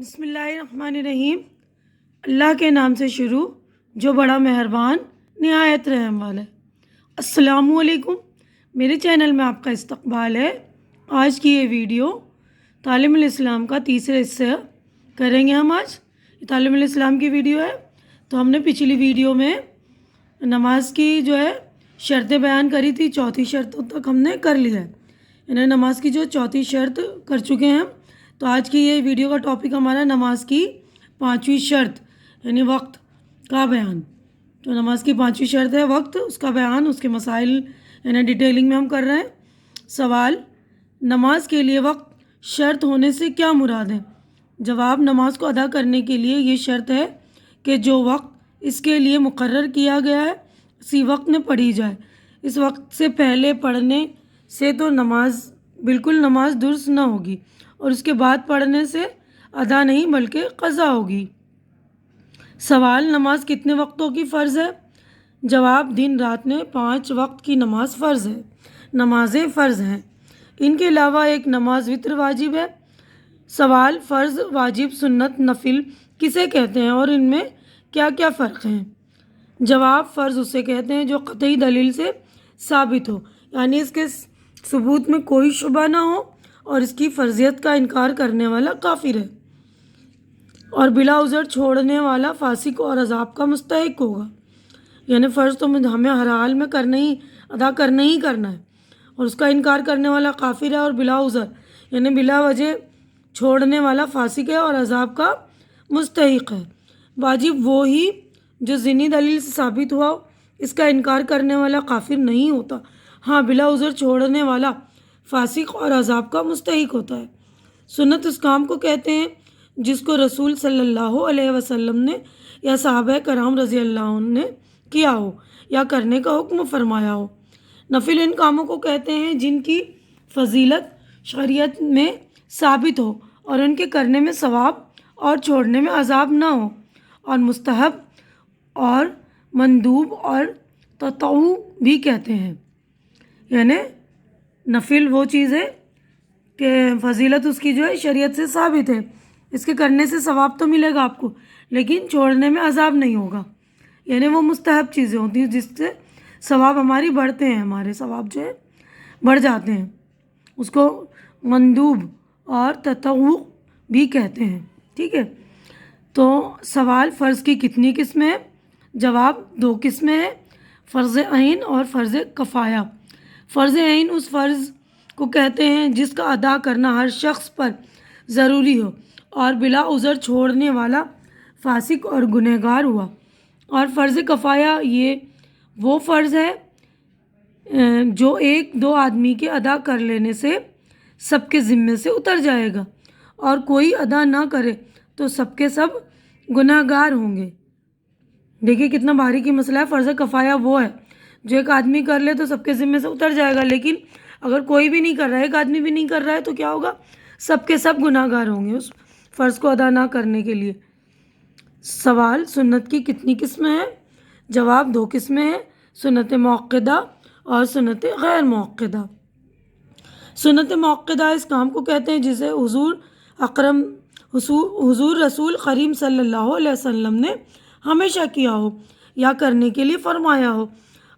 بسم اللہ الرحمن الرحیم۔ اللہ کے نام سے شروع جو بڑا مہربان نہایت رحم والا ہے۔ السلام علیکم، میرے چینل میں آپ کا استقبال ہے۔ آج کی یہ ویڈیو تعلیم الاسلام کا تیسرا حصہ کریں گے ہم۔ آج یہ تعلیم الاسلام کی ویڈیو ہے۔ تو ہم نے پچھلی ویڈیو میں نماز کی جو ہے شرطیں بیان کری تھی، چوتھی شرطوں تک ہم نے کر لیا ہے، یعنی نماز کی جو چوتھی شرط کر چکے ہیں ہم۔ تو آج کی یہ ویڈیو کا ٹاپک ہمارا نماز کی پانچویں شرط یعنی وقت کا بیان۔ تو نماز کی پانچویں شرط ہے وقت، اس کا بیان، اس کے مسائل یعنی ڈیٹیلنگ میں ہم کر رہے ہیں۔ سوال: نماز کے لیے وقت شرط ہونے سے کیا مراد ہے؟ جواب: نماز کو ادا کرنے کے لیے یہ شرط ہے کہ جو وقت اس کے لیے مقرر کیا گیا ہے اسی وقت میں پڑھی جائے۔ اس وقت سے پہلے پڑھنے سے تو بالکل نماز درست نہ ہوگی، اور اس کے بعد پڑھنے سے ادا نہیں بلکہ قضا ہوگی۔ سوال: نماز کتنے وقتوں کی فرض ہے؟ جواب: دن رات میں 5 وقت کی نماز فرض ہے، نمازیں فرض ہیں۔ ان کے علاوہ ایک نماز وتر واجب ہے۔ سوال: فرض، واجب، سنت، نفل کسے کہتے ہیں اور ان میں کیا کیا فرق ہیں؟ جواب: فرض اسے کہتے ہیں جو قطعی دلیل سے ثابت ہو، یعنی اس کے ثبوت میں کوئی شبہ نہ ہو اور اس کی فرضیت کا انکار کرنے والا کافر ہے، اور بلا عذر چھوڑنے والا فاسق اور عذاب کا مستحق ہوگا۔ یعنی فرض تو ہمیں ہر حال میں ادا کرنا ہی کرنا ہے، اور اس کا انکار کرنے والا کافر ہے، اور بلا عذر یعنی بلا وجہ چھوڑنے والا فاسق ہے اور عذاب کا مستحق ہے۔ واجب وہی جو ضمنی دلیل سے ثابت ہوا ہو، اس کا انکار کرنے والا کافر نہیں ہوتا، ہاں بلا عذر چھوڑنے والا فاسق اور عذاب کا مستحق ہوتا ہے۔ سنت اس کام کو کہتے ہیں جس کو رسول صلی اللہ علیہ وسلم نے یا صحابہ کرام رضی اللہ عنہ نے کیا ہو یا کرنے کا حکم فرمایا ہو۔ نفل ان کاموں کو کہتے ہیں جن کی فضیلت شریعت میں ثابت ہو اور ان کے کرنے میں ثواب اور چھوڑنے میں عذاب نہ ہو، اور مستحب اور مندوب اور تطوع بھی کہتے ہیں۔ یعنی نفل وہ چیز ہے کہ فضیلت اس کی جو ہے شریعت سے ثابت ہے، اس کے کرنے سے ثواب تو ملے گا آپ کو لیکن چھوڑنے میں عذاب نہیں ہوگا، یعنی وہ مستحب چیزیں ہوتی ہیں جس سے ثواب ہماری بڑھتے ہیں، ہمارے ثواب جو ہے بڑھ جاتے ہیں، اس کو مندوب اور تطوع بھی کہتے ہیں۔ ٹھیک ہے، تو سوال: فرض کی کتنی قسمیں ہیں؟ جواب: 2 قسمیں ہیں، فرض عین اور فرض کفایہ۔ فرض عین اس فرض کو کہتے ہیں جس کا ادا کرنا ہر شخص پر ضروری ہو اور بلا عذر چھوڑنے والا فاسق اور گنہگار ہوا، اور فرض کفایہ یہ وہ فرض ہے جو 1-2 آدمی کے ادا کر لینے سے سب کے ذمے سے اتر جائے گا، اور کوئی ادا نہ کرے تو سب کے سب گنہگار ہوں گے۔ دیکھیے کتنا باریکی مسئلہ ہے۔ فرض کفایہ وہ ہے جو 1 آدمی کر لے تو سب کے ذمے سے اتر جائے گا، لیکن اگر کوئی بھی نہیں کر رہا ہے، 1 آدمی بھی نہیں کر رہا ہے تو کیا ہوگا؟ سب کے سب گنہگار ہوں گے اس فرض کو ادا نہ کرنے کے لیے۔ سوال: سنت کی کتنی قسمیں ہیں؟ جواب: 2 قسمیں ہیں، سنت موقدہ اور سنت غیر موقدہ۔ سنت موقدہ اس کام کو کہتے ہیں جسے حضور رسول کریم صلی اللہ علیہ وسلم نے ہمیشہ کیا ہو یا کرنے کے لیے فرمایا ہو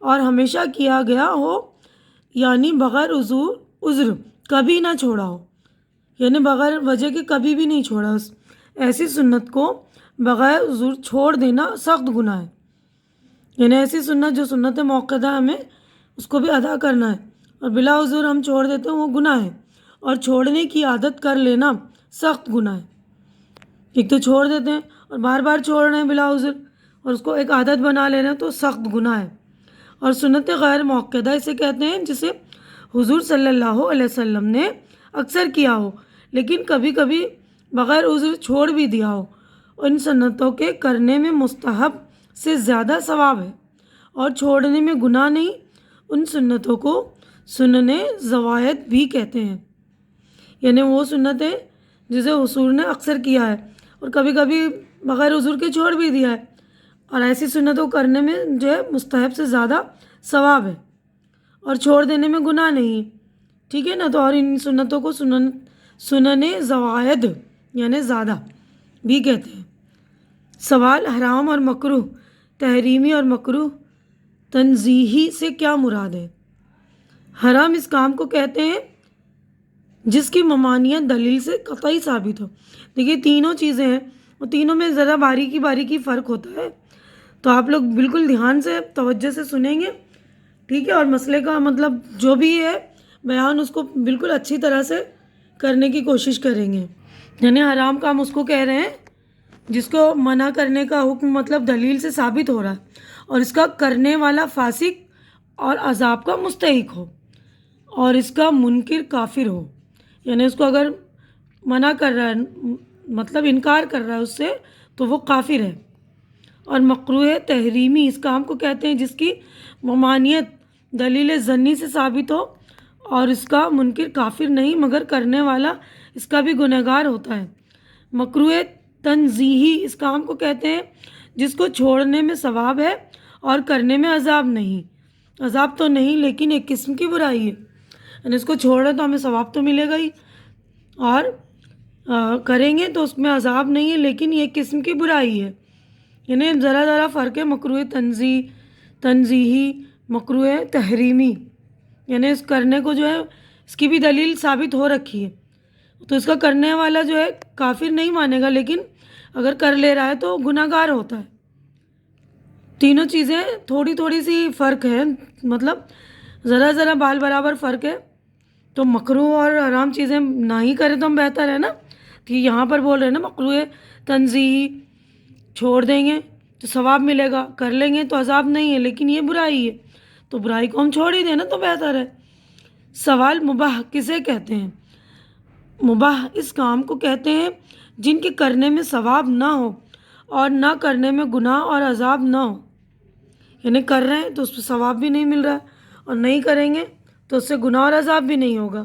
اور ہمیشہ کیا گیا ہو، یعنی بغیر عذر کبھی نہ چھوڑا ہو، یعنی بغیر وجہ کے کبھی بھی نہیں چھوڑا۔ ایسی سنت کو بغیر عذر چھوڑ دینا سخت گناہ ہے، یعنی ایسی سنت جو سنت موقدہ ہمیں اس کو بھی ادا کرنا ہے اور بلا عذر ہم چھوڑ دیتے ہیں وہ گناہ ہے، اور چھوڑنے کی عادت کر لینا سخت گناہ ہے۔ ایک تو چھوڑ دیتے ہیں اور بار بار چھوڑ رہے ہیں بلا عذر، اور اس کو ایک عادت بنا لے رہے ہیں تو سخت گناہ ہے۔ اور سنت غیر موقدہ اسے کہتے ہیں جسے حضور صلی اللہ علیہ وسلم نے اکثر کیا ہو لیکن کبھی کبھی بغیر عذر چھوڑ بھی دیا ہو۔ ان سنتوں کے کرنے میں مستحب سے زیادہ ثواب ہے اور چھوڑنے میں گناہ نہیں۔ ان سنتوں کو سنن زوائد بھی کہتے ہیں، یعنی وہ سنتیں جسے حضور نے اکثر کیا ہے اور کبھی کبھی بغیر عذر کے چھوڑ بھی دیا ہے، اور ایسی سنتوں کرنے میں جو ہے مستحب سے زیادہ ثواب ہے اور چھوڑ دینے میں گناہ نہیں۔ ٹھیک ہے نا، تو اور ان سنتوں کو سنن زوائد یعنی زیادہ بھی کہتے ہیں۔ سوال، حرام اور مکروہ تحریمی اور مکروہ تنزیہی سے کیا مراد ہے؟ حرام اس کام کو کہتے ہیں جس کی ممانعت دلیل سے قطعی ثابت ہو۔ دیکھیے تینوں چیزیں ہیں، اور تینوں میں ذرا باریکی باریکی فرق ہوتا ہے، تو آپ لوگ بالکل دھیان سے توجہ سے سنیں گے، ٹھیک ہے، اور مسئلے کا مطلب جو بھی ہے بیان اس کو بالکل اچھی طرح سے کرنے کی کوشش کریں گے۔ یعنی حرام کام اس کو کہہ رہے ہیں جس کو منع کرنے کا حکم مطلب دلیل سے ثابت ہو رہا ہے اور اس کا کرنے والا فاسق اور عذاب کا مستحق ہو اور اس کا منکر کافر ہو، یعنی اس کو اگر منع کر رہا ہے مطلب انکار کر رہا ہے اس سے تو وہ کافر ہے۔ اور مکروہ تحریمی اس کام کو کہتے ہیں جس کی ممانعت دلیل ظنی سے ثابت ہو اور اس کا منکر کافر نہیں مگر کرنے والا اس کا بھی گنہگار ہوتا ہے۔ مکروہ تنزیہی اس کام کو کہتے ہیں جس کو چھوڑنے میں ثواب ہے اور کرنے میں عذاب نہیں، عذاب تو نہیں لیکن ایک قسم کی برائی ہے، یعنی اس کو چھوڑ رہے تو ہمیں ثواب تو ملے گا ہی اور کریں گے تو اس میں عذاب نہیں ہے لیکن یہ ایک قسم کی برائی ہے، یعنی ذرا ذرا فرق ہے مکروہ تنزیہی مکروہ تحریمی، یعنی اس کرنے کو جو ہے اس کی بھی دلیل ثابت ہو رکھی ہے تو اس کا کرنے والا جو ہے کافر نہیں مانے گا لیکن اگر کر لے رہا ہے تو گناہ گار ہوتا ہے۔ تینوں چیزیں تھوڑی تھوڑی سی فرق ہے، مطلب ذرا ذرا بال برابر فرق ہے، تو مکروہ اور حرام چیزیں نہ ہی کریں تو ہم بہتر ہے نا، کہ یہاں پر بول رہے ہیں نا مکروہ تنزیہی چھوڑ دیں گے تو ثواب ملے گا، کر لیں گے تو عذاب نہیں ہے لیکن یہ برائی ہے تو برائی کو ہم چھوڑ ہی دیں نا تو بہتر ہے۔ سوال، مباح کسے کہتے ہیں؟ مباح اس کام کو کہتے ہیں جن کے کرنے میں ثواب نہ ہو اور نہ کرنے میں گناہ اور عذاب نہ ہو، یعنی کر رہے ہیں تو اس پہ ثواب بھی نہیں مل رہا ہے اور نہیں کریں گے تو اس سے گناہ اور عذاب بھی نہیں ہوگا۔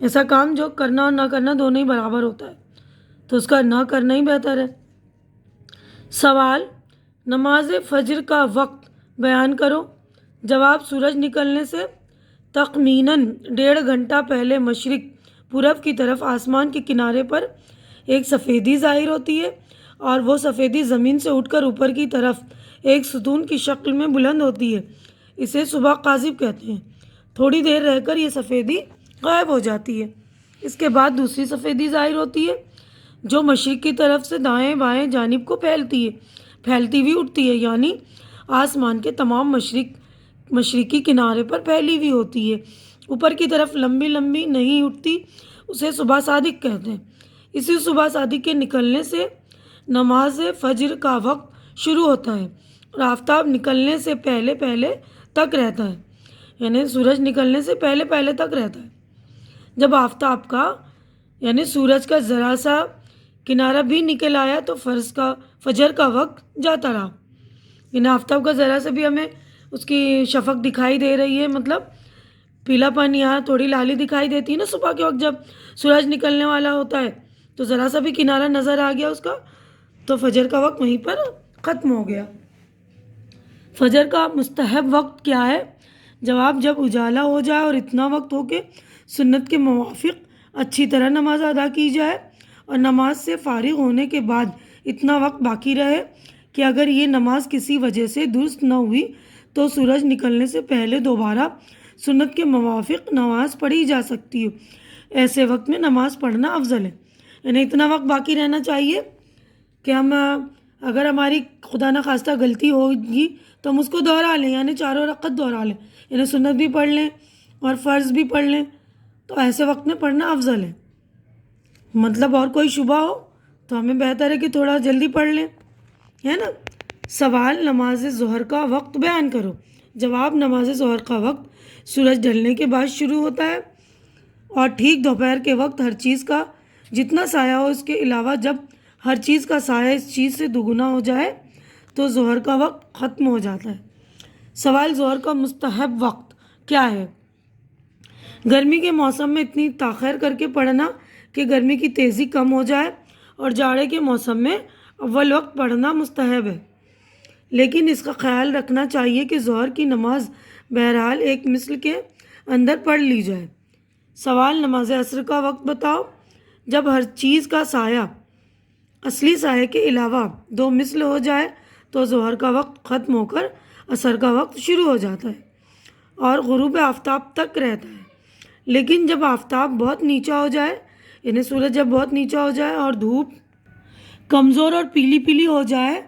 ایسا کام جو کرنا اور نہ کرنا دونوں ہی برابر ہوتا ہے تو اس کا نہ کرنا ہی بہتر ہے۔ سوال، نماز فجر کا وقت بیان کرو۔ جواب، سورج نکلنے سے تخمیناً 1.5 گھنٹہ پہلے مشرق پورب کی طرف آسمان کے کنارے پر ایک سفیدی ظاہر ہوتی ہے اور وہ سفیدی زمین سے اٹھ کر اوپر کی طرف ایک ستون کی شکل میں بلند ہوتی ہے، اسے صبح قاذب کہتے ہیں۔ تھوڑی دیر رہ کر یہ سفیدی غائب ہو جاتی ہے، اس کے بعد دوسری سفیدی ظاہر ہوتی ہے جو مشرق کی طرف سے دائیں بائیں جانب کو پھیلتی ہوئی اٹھتی ہے، یعنی آسمان کے تمام مشرقی کنارے پر پھیلی ہوئی ہوتی ہے، اوپر کی طرف لمبی لمبی نہیں اٹھتی، اسے صبح صادق کہتے ہیں۔ اسی صبح صادق کے نکلنے سے نماز فجر کا وقت شروع ہوتا ہے اور آفتاب نکلنے سے پہلے پہلے تک رہتا ہے، یعنی سورج نکلنے سے پہلے پہلے تک رہتا ہے۔ جب آفتاب کا یعنی سورج کا ذرا سا کنارہ بھی نکل آیا تو فجر کا وقت جاتا رہا، یعنی آفتاب کا ذرا سا بھی ہمیں اس کی شفق دکھائی دے رہی ہے، مطلب پیلا پن یا تھوڑی لالی دکھائی دیتی ہے نا صبح کے وقت جب سورج نکلنے والا ہوتا ہے تو ذرا سا بھی کنارہ نظر آ گیا اس کا تو فجر کا وقت وہیں پر ختم ہو گیا۔ فجر کا مستحب وقت کیا ہے؟ جواب، جب اجالا ہو جائے اور اتنا وقت ہو کہ سنت کے موافق اچھی طرح نماز ادا کی جائے اور نماز سے فارغ ہونے کے بعد اتنا وقت باقی رہے کہ اگر یہ نماز کسی وجہ سے درست نہ ہوئی تو سورج نکلنے سے پہلے دوبارہ سنت کے موافق نماز پڑھی جا سکتی ہے۔ ایسے وقت میں نماز پڑھنا افضل ہے، یعنی اتنا وقت باقی رہنا چاہیے کہ ہم اگر ہماری خدا نخواستہ غلطی ہوگی تو ہم اس کو دوہرا لیں، یعنی 4 رکعت دوہرا لیں، یعنی سنت بھی پڑھ لیں اور فرض بھی پڑھ لیں، تو ایسے وقت میں پڑھنا افضل ہے۔ مطلب اور کوئی شبہ ہو تو ہمیں بہتر ہے کہ تھوڑا جلدی پڑھ لیں، ہے نا۔ سوال، نماز ظہر کا وقت بیان کرو۔ جواب، نماز ظہر کا وقت سورج ڈھلنے کے بعد شروع ہوتا ہے اور ٹھیک دوپہر کے وقت ہر چیز کا جتنا سایہ ہو، اس کے علاوہ جب ہر چیز کا سایہ اس چیز سے دوگنا ہو جائے تو ظہر کا وقت ختم ہو جاتا ہے۔ سوال، ظہر کا مستحب وقت کیا ہے؟ گرمی کے موسم میں اتنی تاخیر کر کے پڑھنا کہ گرمی کی تیزی کم ہو جائے اور جاڑے کے موسم میں اول وقت پڑھنا مستحب ہے، لیکن اس کا خیال رکھنا چاہیے کہ ظہر کی نماز بہرحال ایک مثل کے اندر پڑھ لی جائے۔ سوال، نماز عصر کا وقت بتاؤ۔ جب ہر چیز کا سایہ اصلی سائے کے علاوہ 2 مثل ہو جائے تو ظہر کا وقت ختم ہو کر عصر کا وقت شروع ہو جاتا ہے اور غروب آفتاب تک رہتا ہے۔ لیکن جب آفتاب بہت نیچا ہو جائے، یعنی سورج جب بہت نیچا ہو جائے اور دھوپ کمزور اور پیلی پیلی ہو جائے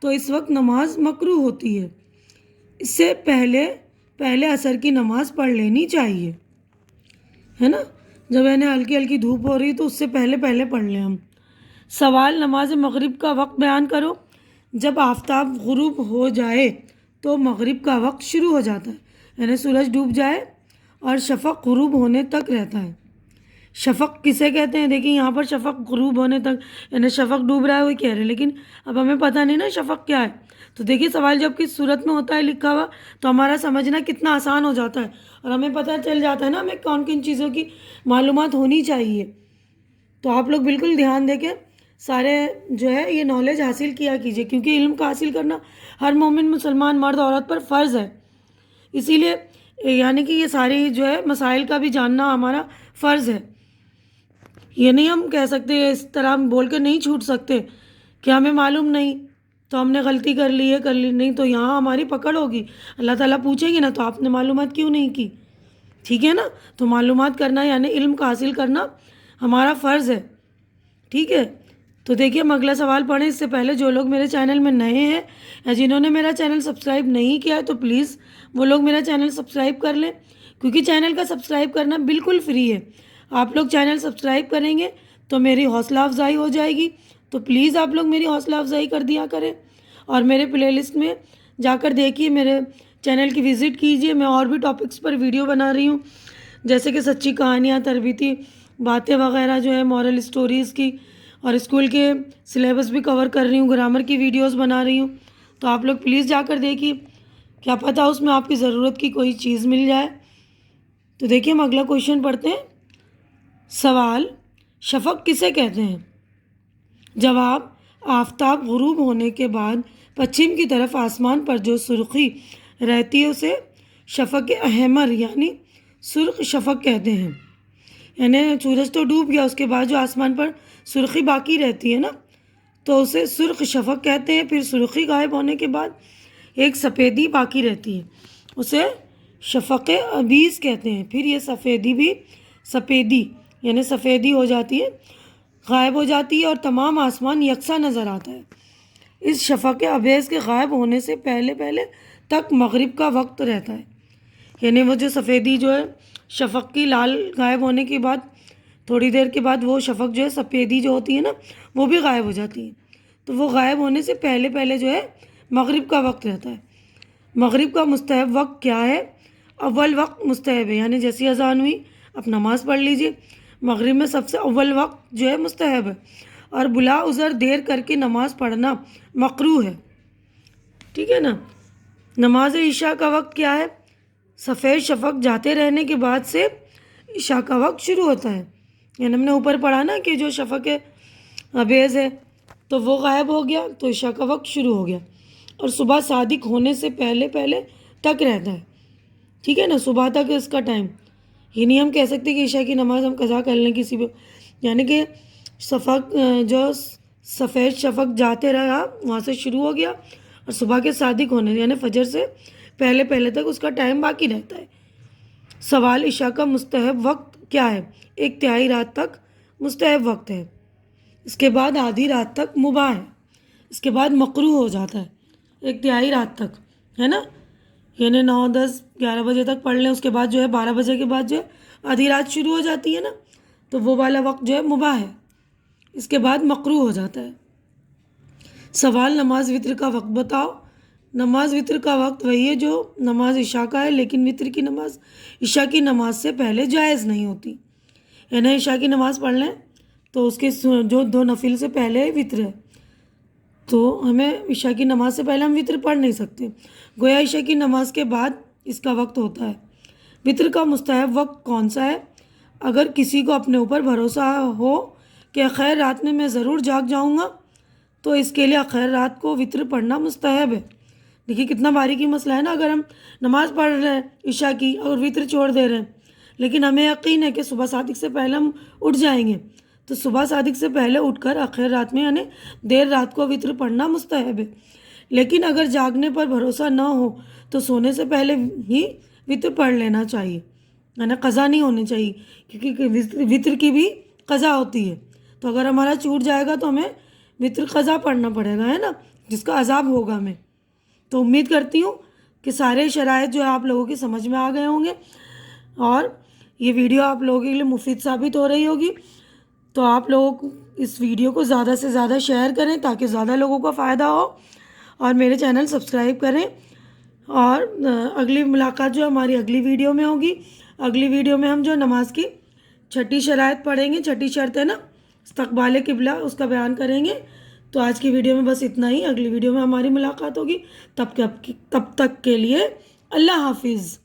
تو اس وقت نماز مکروہ ہوتی ہے۔ اس سے پہلے عصر کی نماز پڑھ لینی چاہیے، ہے نا؟ جب یعنی ہلکی ہلکی دھوپ ہو رہی تو اس سے پہلے پڑھ لیں ہم۔ سوال، نماز مغرب کا وقت بیان کرو۔ جب آفتاب غروب ہو جائے تو مغرب کا وقت شروع ہو جاتا ہے، یعنی سورج ڈوب جائے اور شفق غروب ہونے تک رہتا ہے۔ شفق کسے کہتے ہیں؟ دیکھیں یہاں پر شفق غروب ہونے تک، یعنی شفق ڈوب رہا ہے وہی کہہ رہے ہیں، لیکن اب ہمیں پتہ نہیں نا شفق کیا ہے۔ تو دیکھیے سوال جب کس صورت میں ہوتا ہے لکھا ہوا تو ہمارا سمجھنا کتنا آسان ہو جاتا ہے اور ہمیں پتہ چل جاتا ہے نا ہمیں کون کن چیزوں کی معلومات ہونی چاہیے۔ تو آپ لوگ بالکل دھیان دے کے سارے جو ہے یہ نالج حاصل کیا کیجیے، کیونکہ علم کا حاصل کرنا ہر مومن مسلمان مرد عورت پر فرض ہے۔ اسی لیے یعنی کہ یہ ساری جو ہے مسائل کا بھی جاننا ہمارا فرض ہے۔ یہ نہیں ہم کہہ سکتے، اس طرح ہم بول کے نہیں چھوٹ سکتے کہ ہمیں معلوم نہیں تو ہم نے غلطی کر لی ہے، کر لی نہیں تو یہاں ہماری پکڑ ہوگی، اللہ تعالیٰ پوچھیں گے نا تو آپ نے معلومات کیوں نہیں کی، ٹھیک ہے نا؟ تو معلومات کرنا یعنی علم کا حاصل کرنا ہمارا فرض ہے، ٹھیک ہے؟ تو دیکھیے ہم اگلا سوال پڑھیں۔ اس سے پہلے جو لوگ میرے چینل میں نئے ہیں یا جنہوں نے میرا چینل سبسکرائب نہیں کیا ہے تو پلیز وہ لوگ میرا چینل سبسکرائب کر لیں، کیونکہ چینل کا سبسکرائب کرنا بالکل فری ہے۔ آپ لوگ چینل سبسکرائب کریں گے تو میری حوصلہ افزائی ہو جائے گی، تو پلیز آپ لوگ میری حوصلہ افزائی کر دیا کریں اور میرے پلے لسٹ میں جا کر دیکھیے، میرے چینل کی وزٹ کیجیے۔ میں اور بھی ٹاپکس پر ویڈیو بنا رہی ہوں، جیسے کہ سچی کہانیاں، تربیتی باتیں وغیرہ جو ہے، مورل اسٹوریز کی، اور اسکول کے سلیبس بھی کور کر رہی ہوں، گرامر کی ویڈیوز بنا رہی ہوں۔ تو آپ لوگ پلیز جا کر دیکھیے، کیا پتہ اس میں آپ کی ضرورت کی کوئی چیز مل جائے۔ تو دیکھیے ہم اگلا کویشچن پڑھتے ہیں۔ سوال، شفق کسے کہتے ہیں؟ جواب، آفتاب غروب ہونے کے بعد پچھم کی طرف آسمان پر جو سرخی رہتی ہے اسے شفق احمر یعنی سرخ شفق کہتے ہیں۔ یعنی سورج تو ڈوب گیا، اس کے بعد جو آسمان پر سرخی باقی رہتی ہے نا تو اسے سرخ شفق کہتے ہیں۔ پھر سرخی غائب ہونے کے بعد ایک سفیدی باقی رہتی ہے، اسے شفق ابیض کہتے ہیں۔ پھر یہ سفیدی یعنی سفیدی ہو جاتی ہے، غائب ہو جاتی ہے اور تمام آسمان یکساں نظر آتا ہے۔ اس شفق ابیض کے غائب ہونے سے پہلے تک مغرب کا وقت رہتا ہے، یعنی وہ جو سفیدی جو ہے شفق کی لال غائب ہونے کے بعد تھوڑی دیر کے بعد وہ شفق جو ہے سفیدی جو ہوتی ہے نا وہ بھی غائب ہو جاتی ہے، تو وہ غائب ہونے سے پہلے جو ہے مغرب کا وقت رہتا ہے۔ مغرب کا مستحب وقت کیا ہے؟ اول وقت مستحب ہے، یعنی جیسی اذان ہوئی اب نماز پڑھ لیجئے۔ مغرب میں سب سے اول وقت جو ہے مستحب ہے، اور بلا عذر دیر کر کے نماز پڑھنا مکروہ ہے، ٹھیک ہے نا؟ نماز عشاء کا وقت کیا ہے؟ سفید شفق جاتے رہنے کے بعد سے عشاء کا وقت شروع ہوتا ہے، یعنی ہم نے اوپر پڑھا نا کہ جو شفق ابیض ہے تو وہ غائب ہو گیا تو عشاء کا وقت شروع ہو گیا، اور صبح صادق ہونے سے پہلے تک رہتا ہے، ٹھیک ہے نا؟ صبح تک اس کا ٹائم، یہ نہیں ہم کہہ سکتے کہ عشاء کی نماز ہم قضا کر لیں کسی بھی، یعنی کہ جو سفید شفق جاتے رہا وہاں سے شروع ہو گیا اور صبح کے صادق ہونے یعنی فجر سے پہلے تک اس کا ٹائم باقی رہتا ہے۔ سوال، عشاء کا مستحب وقت کیا ہے؟ ایک تہائی رات تک مستحب وقت ہے، اس کے بعد آدھی رات تک مباح ہے، اس کے بعد مکروہ ہو جاتا ہے۔ ایک تہائی رات تک ہے نا، یعنی 9 10 11 بجے تک پڑھ لیں، اس کے بعد جو ہے 12 بجے کے بعد جو ہے آدھی رات شروع ہو جاتی ہے نا تو وہ والا وقت جو ہے مباح ہے، اس کے بعد مکروہ ہو جاتا ہے۔ سوال، نماز وتر کا وقت بتاؤ۔ نماز وتر کا وقت وہی ہے جو نماز عشاء کا ہے، لیکن وتر کی نماز عشاء کی نماز سے پہلے جائز نہیں ہوتی، یعنی عشاء کی نماز پڑھ لیں تو اس کے جو 2 نفل سے پہلے وتر ہے تو ہمیں عشاء کی نماز سے پہلے ہم وتر پڑھ نہیں سکتے، گویا عشاء کی نماز کے بعد اس کا وقت ہوتا ہے۔ وتر کا مستحب وقت کون سا ہے؟ اگر کسی کو اپنے اوپر بھروسہ ہو کہ خیر رات میں میں ضرور جاگ جاؤں گا تو اس کے لیے خیر رات کو وتر پڑھنا مستحب ہے۔ دیکھیے کتنا باریکی مسئلہ ہے نا، اگر ہم نماز پڑھ رہے ہیں عشاء کی اور وتر چھوڑ دے رہے ہیں لیکن ہمیں یقین ہے کہ صبح صادق سے پہلے ہم اٹھ جائیں گے تو صبح صادق سے پہلے اٹھ کر آخر رات میں یعنی دیر رات کو وطر پڑھنا مستحب ہے، لیکن اگر جاگنے پر بھروسہ نہ ہو تو سونے سے پہلے ہی وطر پڑھ لینا چاہیے، یعنی قضا نہیں ہونی چاہیے، کیونکہ وطر کی بھی قضا ہوتی ہے۔ تو اگر ہمارا چھوٹ جائے گا تو ہمیں وطر قضا پڑھنا پڑے گا، ہے نا، جس کا عذاب ہوگا ہمیں۔ تو امید کرتی ہوں کہ سارے شرائط جو ہے آپ لوگوں کی سمجھ میں آ گئے ہوں گے اور یہ ویڈیو آپ لوگوں کے لیے مفید ثابت ہو رہی ہوگی۔ تو آپ لوگ اس ویڈیو کو زیادہ سے زیادہ شیئر کریں تاکہ زیادہ لوگوں کو فائدہ ہو، اور میرے چینل سبسکرائب کریں۔ اور اگلی ملاقات جو ہماری اگلی ویڈیو میں ہوگی۔ اگلی ویڈیو میں ہم جو نماز کی چھٹی شرائط پڑھیں گے، چھٹی شرط ہے نا استقبال قبلہ، اس کا بیان کریں گے۔ تو آج کی ویڈیو میں بس اتنا ہی، اگلی ویڈیو میں ہماری ملاقات ہوگی۔ تب تک کے لیے اللہ حافظ۔